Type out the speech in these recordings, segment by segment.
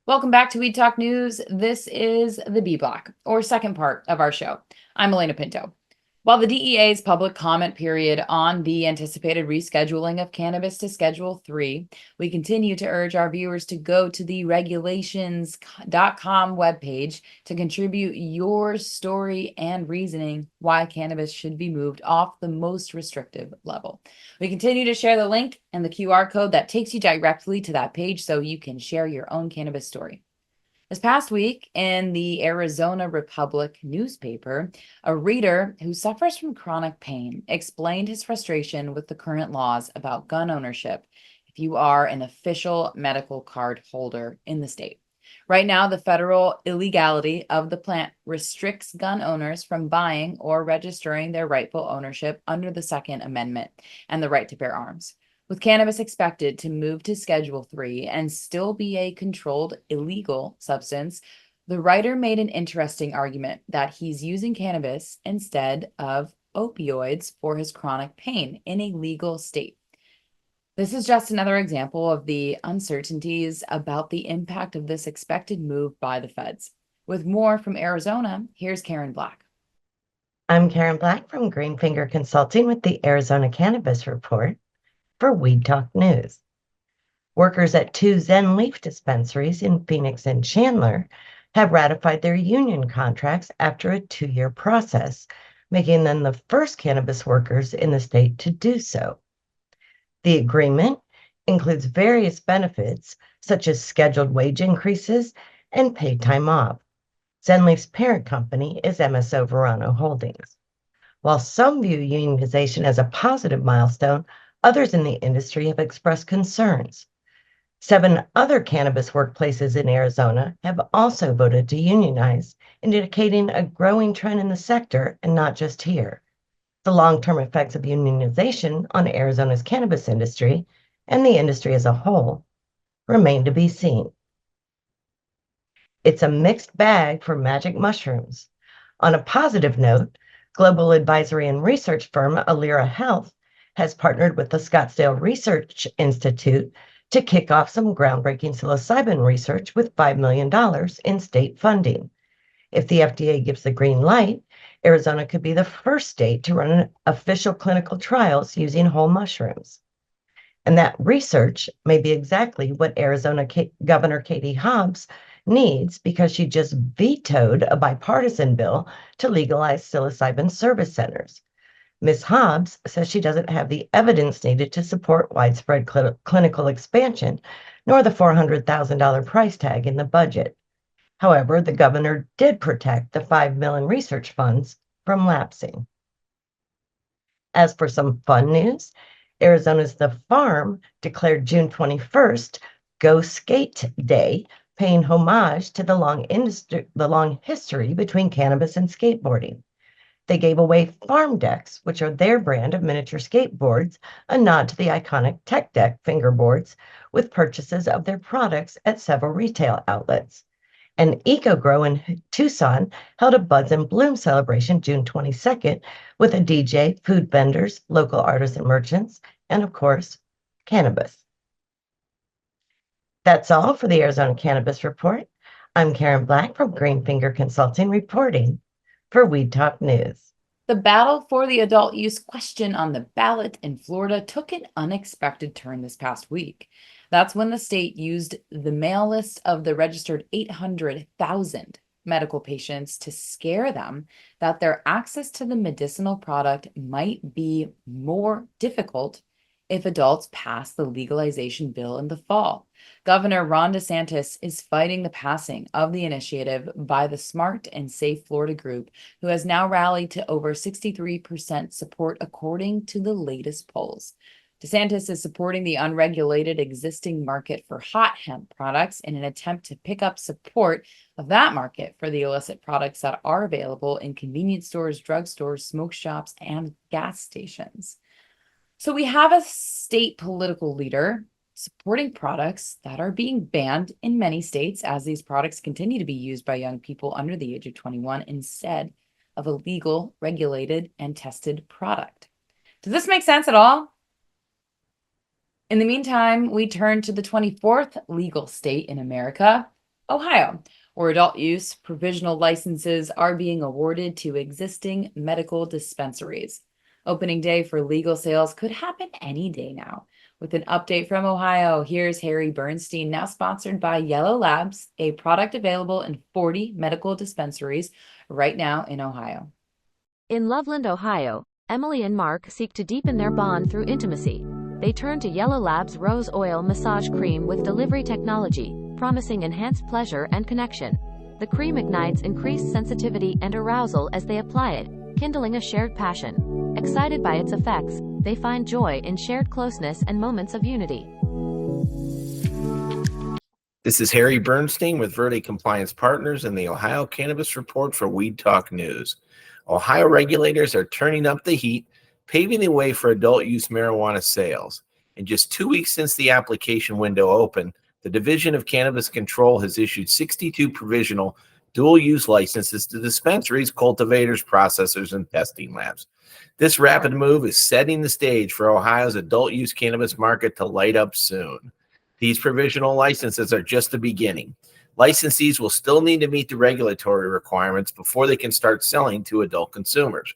Welcome back to Weed Talk News. This is the B block, or second part of our show. I'm Alaina Pinto. While the DEA's public comment period on the anticipated rescheduling of cannabis to Schedule 3, we continue to urge our viewers to go to the regulations.com webpage to contribute your story and reasoning why cannabis should be moved off the most restrictive level. We continue to share the link and the QR code that takes you directly to that page so you can share your own cannabis story. This past week, in the Arizona Republic newspaper, a reader who suffers from chronic pain explained his frustration with the current laws about gun ownership if you are an official medical card holder in the state. Right now, the federal illegality of the plant restricts gun owners from buying or registering their rightful ownership under the Second Amendment and the right to bear arms. With cannabis expected to move to Schedule 3 and still be a controlled illegal substance, the writer made an interesting argument that he's using cannabis instead of opioids for his chronic pain in a legal state. This is just another example of the uncertainties about the impact of this expected move by the feds. With more from Arizona, here's Karen Black. I'm Karen Black from Greenfinger Consulting with the Arizona Cannabis Report for Weed Talk News. Workers at two Zen Leaf dispensaries in Phoenix and Chandler have ratified their union contracts after a 2-year process, making them the first cannabis workers in the state to do so. The agreement includes various benefits, such as scheduled wage increases and paid time off. Zenleaf's parent company is MSO Verano Holdings. While some view unionization as a positive milestone, others in the industry have expressed concerns. 7 other cannabis workplaces in Arizona have also voted to unionize, indicating a growing trend in the sector and not just here. The long-term effects of unionization on Arizona's cannabis industry and the industry as a whole remain to be seen. It's a mixed bag for magic mushrooms. On a positive note, global advisory and research firm Alira Health has partnered with the Scottsdale Research Institute to kick off some groundbreaking psilocybin research with $5 million in state funding. If the FDA gives the green light, Arizona could be the first state to run official clinical trials using whole mushrooms. And that research may be exactly what Arizona Governor Katie Hobbs needs, because she just vetoed a bipartisan bill to legalize psilocybin service centers. Ms. Hobbs says she doesn't have the evidence needed to support widespread clinical expansion, nor the $400,000 price tag in the budget. However, the governor did protect the $5 million research funds from lapsing. As for some fun news, Arizona's The Farm declared June 21st Go Skate Day, paying homage to the long history between cannabis and skateboarding. They gave away Farm Decks, which are their brand of miniature skateboards, a nod to the iconic Tech Deck fingerboards, with purchases of their products at several retail outlets. And EcoGrow in Tucson held a Buds and Bloom celebration June 22nd with a DJ, food vendors, local artists and merchants, and of course, cannabis. That's all for the Arizona Cannabis Report. I'm Karen Black from Greenfinger Consulting reporting for Weed Talk News. The battle for the adult use question on the ballot in Florida took an unexpected turn this past week. That's when the state used the mail list of the registered 800,000 medical patients to scare them that their access to the medicinal product might be more difficult if adults pass the legalization bill in the fall. Governor Ron DeSantis is fighting the passing of the initiative by the Smart and Safe Florida group, who has now rallied to over 63% support according to the latest polls. DeSantis is supporting the unregulated existing market for hot hemp products in an attempt to pick up support of that market for the illicit products that are available in convenience stores, drugstores, smoke shops, and gas stations. So we have a state political leader supporting products that are being banned in many states as these products continue to be used by young people under the age of 21 instead of a legal, regulated, and tested product. Does this make sense at all? In the meantime, we turn to the 24th legal state in America, Ohio, where adult use provisional licenses are being awarded to existing medical dispensaries. Opening day for legal sales could happen any day now. With an update from Ohio, here's Harry Bernstein, now sponsored by Yellow Labs, a product available in 40 medical dispensaries right now in Ohio. In Loveland, Ohio, Emily and Mark seek to deepen their bond through intimacy. They turn to Yellow Labs Rose Oil Massage Cream with delivery technology, promising enhanced pleasure and connection. The cream ignites increased sensitivity and arousal as they apply it, kindling a shared passion. Excited by its effects, they find joy in shared closeness and moments of unity. This is Harry Bernstein with Verde Compliance Partners and the Ohio Cannabis Report for Weed Talk News. Ohio regulators are turning up the heat, paving the way for adult use marijuana sales. In just 2 weeks since the application window opened, the Division of Cannabis Control has issued 62 provisional dual-use licenses to dispensaries, cultivators, processors, and testing labs. This rapid move is setting the stage for Ohio's adult-use cannabis market to light up soon. These provisional licenses are just the beginning. Licensees will still need to meet the regulatory requirements before they can start selling to adult consumers.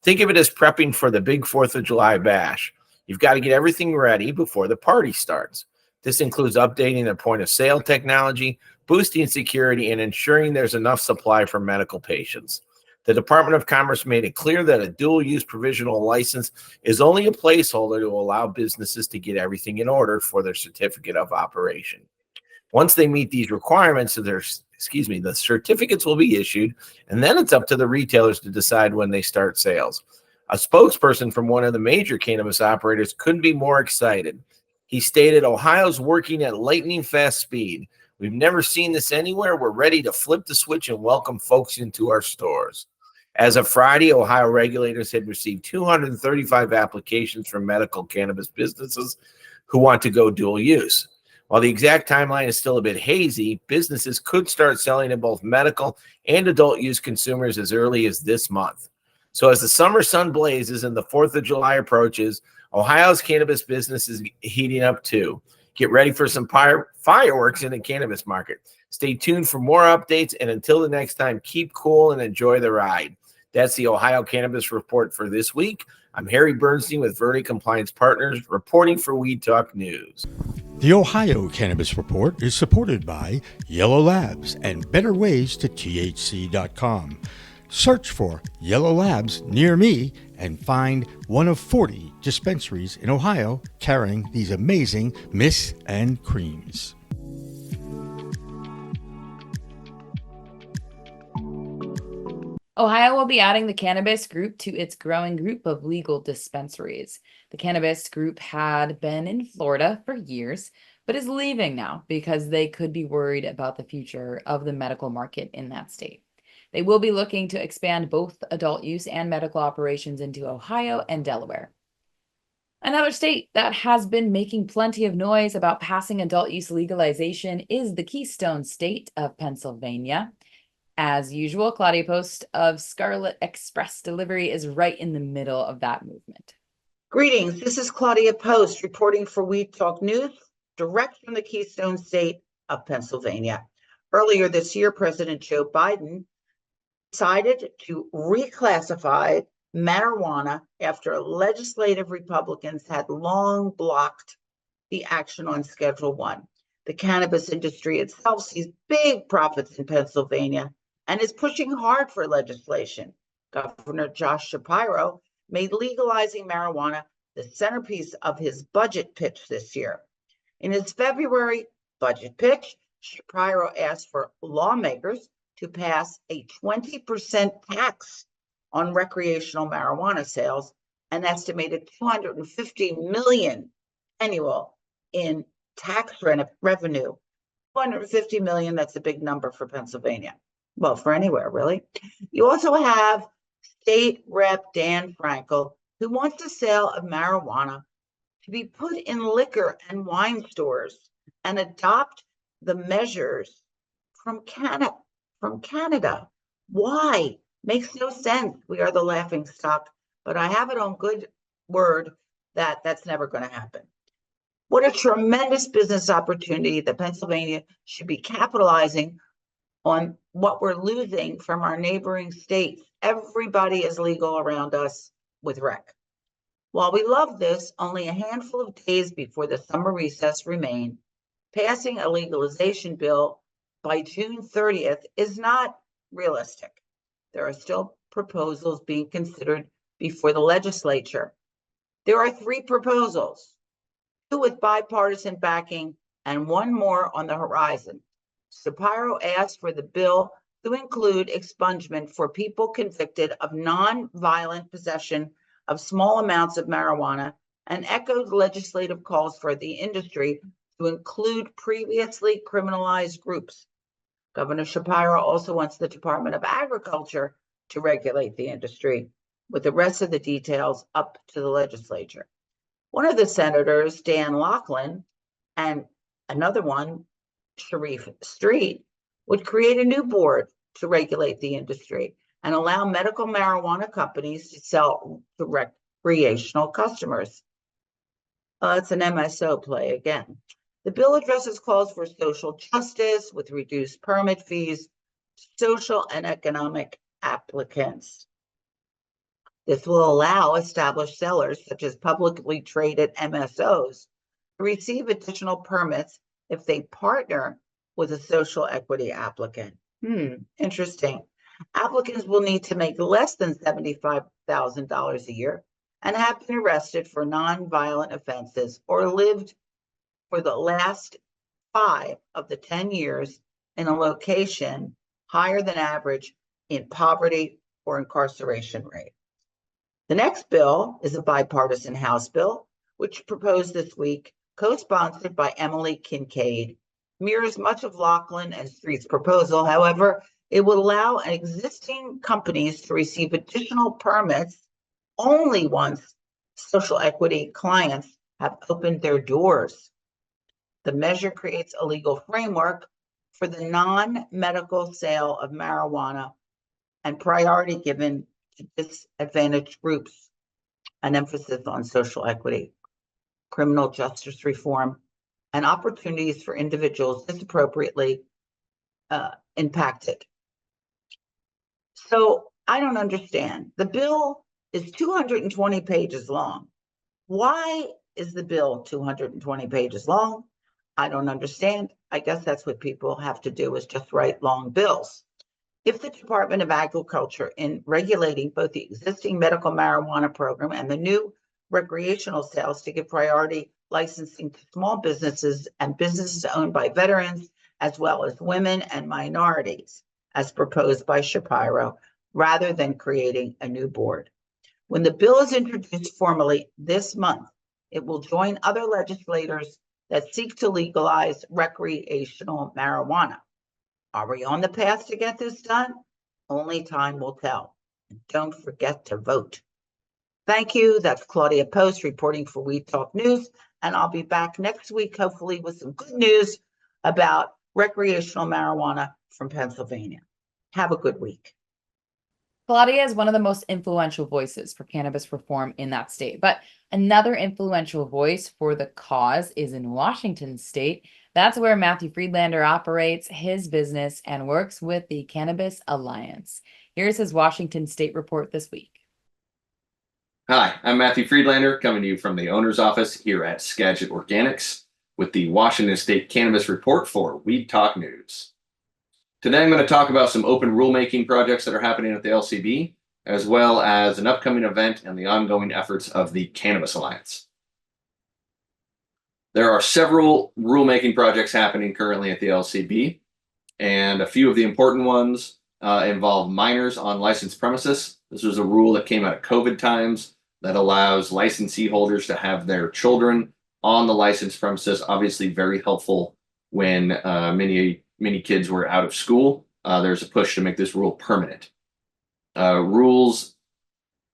Think of it as prepping for the big 4th of July bash. You've got to get everything ready before the party starts. This includes updating their point-of-sale technology, boosting security, and ensuring there's enough supply for medical patients. The Department of Commerce made it clear that a dual-use provisional license is only a placeholder to allow businesses to get everything in order for their certificate of operation. Once they meet these requirements, the certificates will be issued, and then it's up to the retailers to decide when they start sales. A spokesperson from one of the major cannabis operators couldn't be more excited. He stated, "Ohio's working at lightning fast speed. We've never seen this anywhere. We're ready to flip the switch and welcome folks into our stores." As of Friday, Ohio regulators had received 235 applications from medical cannabis businesses who want to go dual use. While the exact timeline is still a bit hazy, businesses could start selling to both medical and adult use consumers as early as this month. So as the summer sun blazes and the 4th of July approaches, Ohio's cannabis business is heating up too. Get ready for some fireworks in the cannabis market. Stay tuned for more updates, and until the next time, keep cool and enjoy the ride. That's the Ohio Cannabis Report for this week. I'm Harry Bernstein with Verde Compliance Partners, reporting for Weed Talk News. The Ohio Cannabis Report is supported by Yellow Labs and BetterWaysToTHC.com. Search for Yellow Labs near me and find one of 40 dispensaries in Ohio carrying these amazing mists and creams. Ohio will be adding the Cannabis Group to its growing group of legal dispensaries. The Cannabis Group had been in Florida for years, but is leaving now because they could be worried about the future of the medical market in that state. They will be looking to expand both adult use and medical operations into Ohio and Delaware. Another state that has been making plenty of noise about passing adult use legalization is the Keystone State of Pennsylvania. As usual, Claudia Post of Scarlet Express Delivery is right in the middle of that movement. Greetings, this is Claudia Post reporting for Weed Talk News, direct from the Keystone State of Pennsylvania. Earlier this year, President Joe Biden decided to reclassify marijuana after legislative Republicans had long blocked the action on Schedule 1. The cannabis industry itself sees big profits in Pennsylvania and is pushing hard for legislation. Governor Josh Shapiro made legalizing marijuana the centerpiece of his budget pitch this year. In his February budget pitch, Shapiro asked for lawmakers to pass a 20% tax on recreational marijuana sales, an estimated $250 million annual in tax revenue. $250 million, that's a big number for Pennsylvania. Well, for anywhere, really. You also have State Rep Dan Frankel, who wants the sale of marijuana to be put in liquor and wine stores and adopt the measures from Canada. Why? Makes no sense. We are the laughing stock, but I have it on good word that that's never going to happen. What a tremendous business opportunity that Pennsylvania should be capitalizing on what we're losing from our neighboring states. Everybody is legal around us with rec. While we love this, only a handful of days before the summer recess remain, passing a legalization bill by June 30th is not realistic. There are still proposals being considered before the legislature. There are 3 proposals, 2 with bipartisan backing and 1 more on the horizon. Shapiro asked for the bill to include expungement for people convicted of non-violent possession of small amounts of marijuana and echoed legislative calls for the industry to include previously criminalized groups. Governor Shapiro also wants the Department of Agriculture to regulate the industry, with the rest of the details up to the legislature. One of the senators, Dan Laughlin, and another one, Sharif Street, would create a new board to regulate the industry and allow medical marijuana companies to sell to recreational customers. It's an MSO play again. The bill addresses calls for social justice with reduced permit fees, social and economic applicants. This will allow established sellers, such as publicly traded MSOs, to receive additional permits if they partner with a social equity applicant. Interesting. Applicants will need to make less than $75,000 a year and have been arrested for non-violent offenses or lived for the last 5 of the 10 years in a location higher than average in poverty or incarceration rate. The next bill is a bipartisan House bill, which proposed this week, co-sponsored by Emily Kincaid, mirrors much of Laughlin and Street's proposal. However, it will allow existing companies to receive additional permits only once social equity clients have opened their doors. The measure creates a legal framework for the non-medical sale of marijuana and priority given to disadvantaged groups, an emphasis on social equity, criminal justice reform, and opportunities for individuals disappropriately impacted. So I don't understand. The bill is 220 pages long. Why is the bill 220 pages long? I don't understand. I guess that's what people have to do, is just write long bills. If the Department of Agriculture, in regulating both the existing medical marijuana program and the new recreational sales to give priority licensing to small businesses and businesses owned by veterans, as well as women and minorities, as proposed by Shapiro, rather than creating a new board. When the bill is introduced formally this month, it will join other legislators that seek to legalize recreational marijuana. Are we on the path to get this done? Only time will tell. And don't forget to vote. Thank you. That's Claudia Post reporting for We Talk News. And I'll be back next week, hopefully with some good news about recreational marijuana from Pennsylvania. Have a good week. Claudia is one of the most influential voices for cannabis reform in that state. But another influential voice for the cause is in Washington state. That's where Matthew Friedlander operates his business and works with the Cannabis Alliance. Here's his Washington state report this week. Hi, I'm Matthew Friedlander, coming to you from the owner's office here at Skagit Organics with the Washington State Cannabis Report for Weed Talk News. Today I'm going to talk about some open rulemaking projects that are happening at the LCB, as well as an upcoming event and the ongoing efforts of the Cannabis Alliance. There are several rulemaking projects happening currently at the LCB, and a few of the important ones involve minors on licensed premises. This was a rule that came out of COVID times that allows licensee holders to have their children on the licensed premises. Obviously very helpful when many kids were out of school. There's a push to make this rule permanent. Rules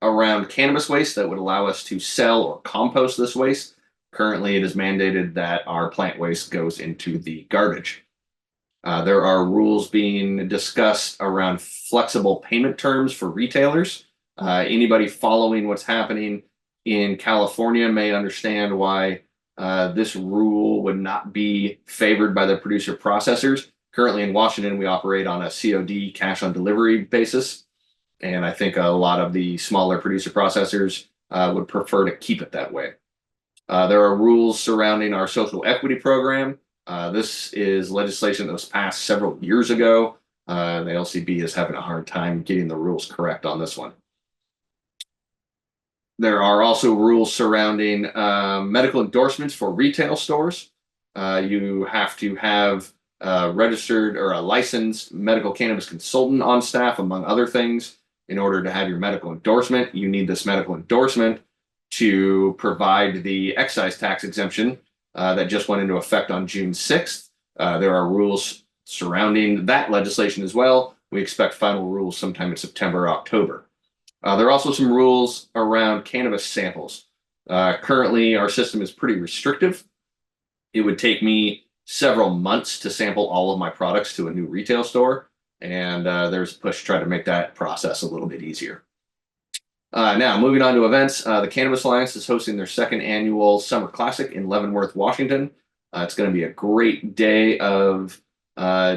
around cannabis waste that would allow us to sell or compost this waste. Currently, it is mandated that our plant waste goes into the garbage. There are rules being discussed around flexible payment terms for retailers. Anybody following what's happening in California may understand why this rule would not be favored by the producer processors. Currently in Washington, we operate on a COD, cash on delivery basis. And I think a lot of the smaller producer processors would prefer to keep it that way. There are rules surrounding our social equity program. This is legislation that was passed several years ago. The LCB is having a hard time getting the rules correct on this one. There are also rules surrounding medical endorsements for retail stores. You have to have a registered or a licensed medical cannabis consultant on staff, among other things. In order to have your medical endorsement, you need this medical endorsement to provide the excise tax exemption that just went into effect on June 6th. There are rules surrounding that legislation as well. We expect final rules sometime in September or October. There are also some rules around cannabis samples. Currently, our system is pretty restrictive. It would take me several months to sample all of my products to a new retail store. And there's a push to try to make that process a little bit easier. Now, moving on to events, the Cannabis Alliance is hosting their second annual Summer Classic in Leavenworth, Washington. It's going to be a great day of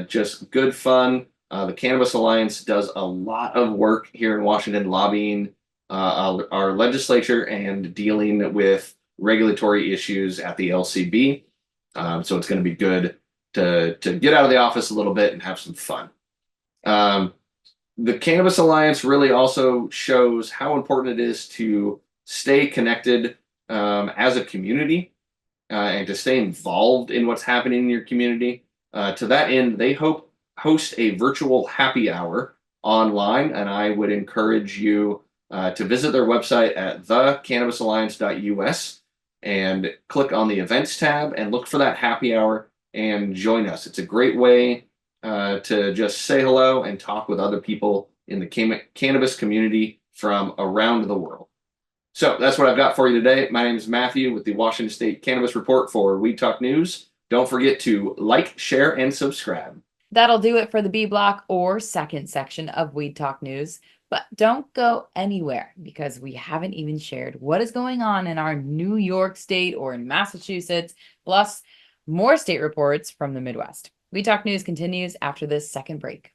just good fun. The Cannabis Alliance does a lot of work here in Washington, lobbying our legislature and dealing with regulatory issues at the LCB. So it's going to be good to get out of the office a little bit and have some fun. The Cannabis Alliance really also shows how important it is to stay connected as a community and to stay involved in what's happening in your community. To that end, they host a virtual happy hour online, and I would encourage you to visit their website at thecannabisalliance.us and click on the events tab and look for that happy hour and join us. It's a great way to just say hello and talk with other people in the cannabis community from around the world. So that's what I've got for you today. My name is Matthew with the Washington State Cannabis Report for Weed Talk News. Don't forget to like, share, and subscribe. That'll do it for the B block or second section of Weed Talk News. But don't go anywhere because we haven't even shared what is going on in our New York State or in Massachusetts, plus more state reports from the Midwest. Weed Talk News continues after this second break.